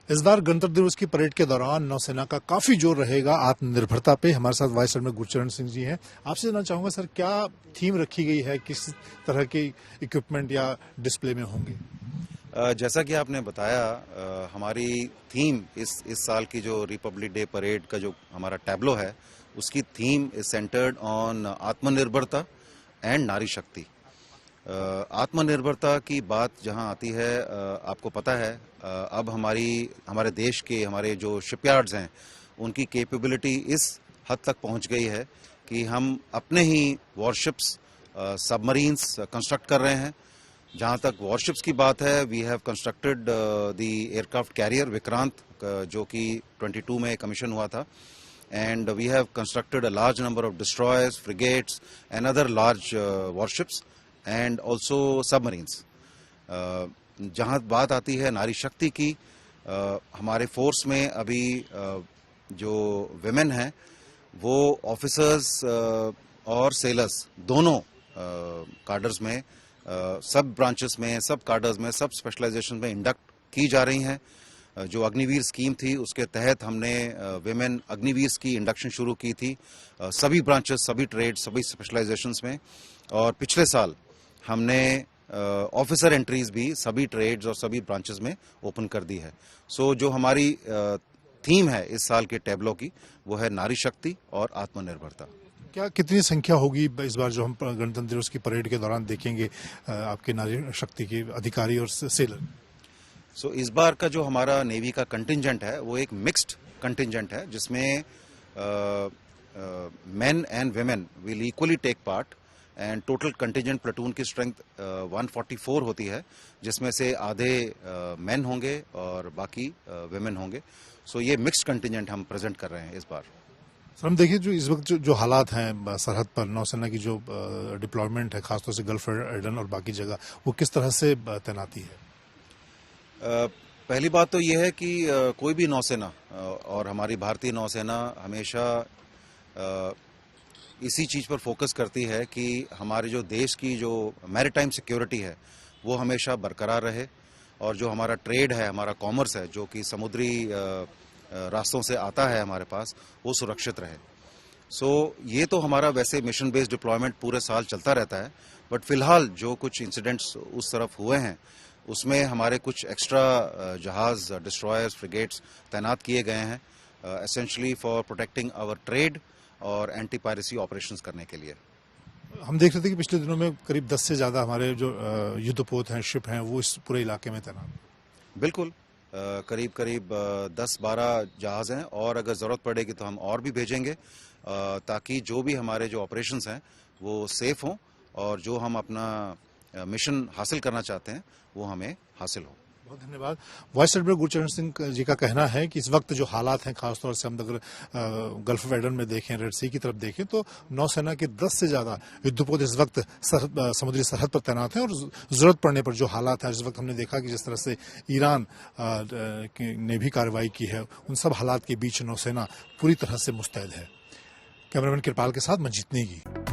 इस बार गणतंत्र दिवस की परेड के दौरान नौसेना का काफी जोर रहेगा आत्मनिर्भरता पे। हमारे साथ वाइस एडमिरल गुरचरण सिंह जी हैं। आपसे जानना चाहूंगा सर, क्या थीम रखी गई है, किस तरह के इक्विपमेंट या डिस्प्ले में होंगे? जैसा कि आपने बताया, हमारी थीम इस साल की जो रिपब्लिक डे परेड का जो हमारा टैब्लो है, उसकी थीम इज सेंटर्ड ऑन आत्मनिर्भरता एंड नारी शक्ति। आत्मनिर्भरता की बात जहां आती है, आपको पता है अब हमारे देश के हमारे जो शिपयार्ड्स हैं उनकी कैपेबिलिटी इस हद तक पहुंच गई है कि हम अपने ही वॉरशिप्स, सबमरीन्स कंस्ट्रक्ट कर रहे हैं। जहां तक वॉरशिप्स की बात है, we have constructed the aircraft carrier Vikrant, जो कि 22 में कमीशन हुआ था, and we have constructed a large number of destroyers, frigates and other large warships and also submarines. जहां बात आती है नारी शक्ति की, हमारे फोर्स में अभी जो विमेन हैं वो ऑफिसर्स और सेलर्स दोनों कार्डर्स में, सब ब्रांचेस में, सब कार्डर्स में, सब स्पेशलाइजेशन में इंडक्ट की जा रही हैं। जो अग्निवीर स्कीम थी उसके तहत हमने विमेन अग्निवीर की इंडक्शन शुरू की थी सभी ब्रांचेस, सभी ट्रेड, सभी स्पेशलाइजेशंस में। और पिछले साल हमने ऑफिसर एंट्रीज भी सभी ट्रेड्स और सभी ब्रांचेस में ओपन कर दी है। सो जो हमारी थीम है इस साल के टैब्लो की, वो है नारी शक्ति और आत्मनिर्भरता। क्या कितनी संख्या होगी इस बार जो हम गणतंत्र दिवस की परेड के दौरान देखेंगे आपके नारी शक्ति के अधिकारी और सेलर? सो इस बार का जो हमारा नेवी का कंटिंजेंट है वो एक मिक्स्ड कंटिंजेंट है, जिसमें men and women will equally take part. And total contingent platoon की स्ट्रेंथ 144 होती है, जिसमें से आधे मेन होंगे और बाकी वेमेन होंगे। सो ये मिक्स्ड कंटिंजेंट हम प्रेजेंट कर रहे हैं इस बार। सर, हम देखिए जो इस वक्त जो हालात हैं सरहद पर, नौसेना की जो डिप्लॉयमेंट है खासतौर से गल्फ एडन और बाकी जगह, वो किस तरह से तैनाती है? पहली बात तो यह है कि कोई भी नौसेना और हमारी भारतीय नौसेना हमेशा इसी चीज़ पर फोकस करती है कि हमारे जो देश की जो मैरीटाइम सिक्योरिटी है वो हमेशा बरकरार रहे, और जो हमारा ट्रेड है, हमारा कॉमर्स है जो कि समुद्री रास्तों से आता है हमारे पास, वो सुरक्षित रहे। सो ये तो हमारा वैसे मिशन बेस्ड डिप्लॉयमेंट पूरे साल चलता रहता है, बट फिलहाल जो कुछ इंसिडेंट्स उस तरफ हुए हैं उसमें हमारे कुछ एक्स्ट्रा जहाज, डिस्ट्रॉयर्स, फ्रिगेट्स तैनात किए गए हैं, essentially for protecting our trade और एंटी पायरेसी ऑपरेशंस करने के लिए। हम देख रहे थे कि पिछले दिनों में करीब 10 से ज़्यादा हमारे जो युद्धपोत हैं, शिप हैं, वो इस पूरे इलाके में तैनात। बिल्कुल, करीब 10-12 जहाज हैं, और अगर ज़रूरत पड़ेगी तो हम और भी भेजेंगे, ताकि जो भी हमारे जो ऑपरेशंस हैं वो सेफ हों और जो हम अपना मिशन हासिल करना चाहते हैं वो हमें हासिल हो। बहुत धन्यवाद। वाइस एडमिरल गुरचरण सिंह जी का कहना है कि इस वक्त जो हालात हैं, खासतौर से हम अगर गल्फ ऑफ एडन में देखें, रेड सी की तरफ देखें, तो नौसेना के 10 से ज्यादा युद्धपोत इस वक्त समुद्री सरहद पर तैनात हैं, और जरूरत पड़ने पर जो हालात हैं, इस वक्त हमने देखा कि जिस तरह से ईरान ने भी कार्रवाई की है, उन सब हालात के बीच नौसेना पूरी तरह से मुस्तैद है। कैमरामैन कृपाल के साथ मंजीत नेगी।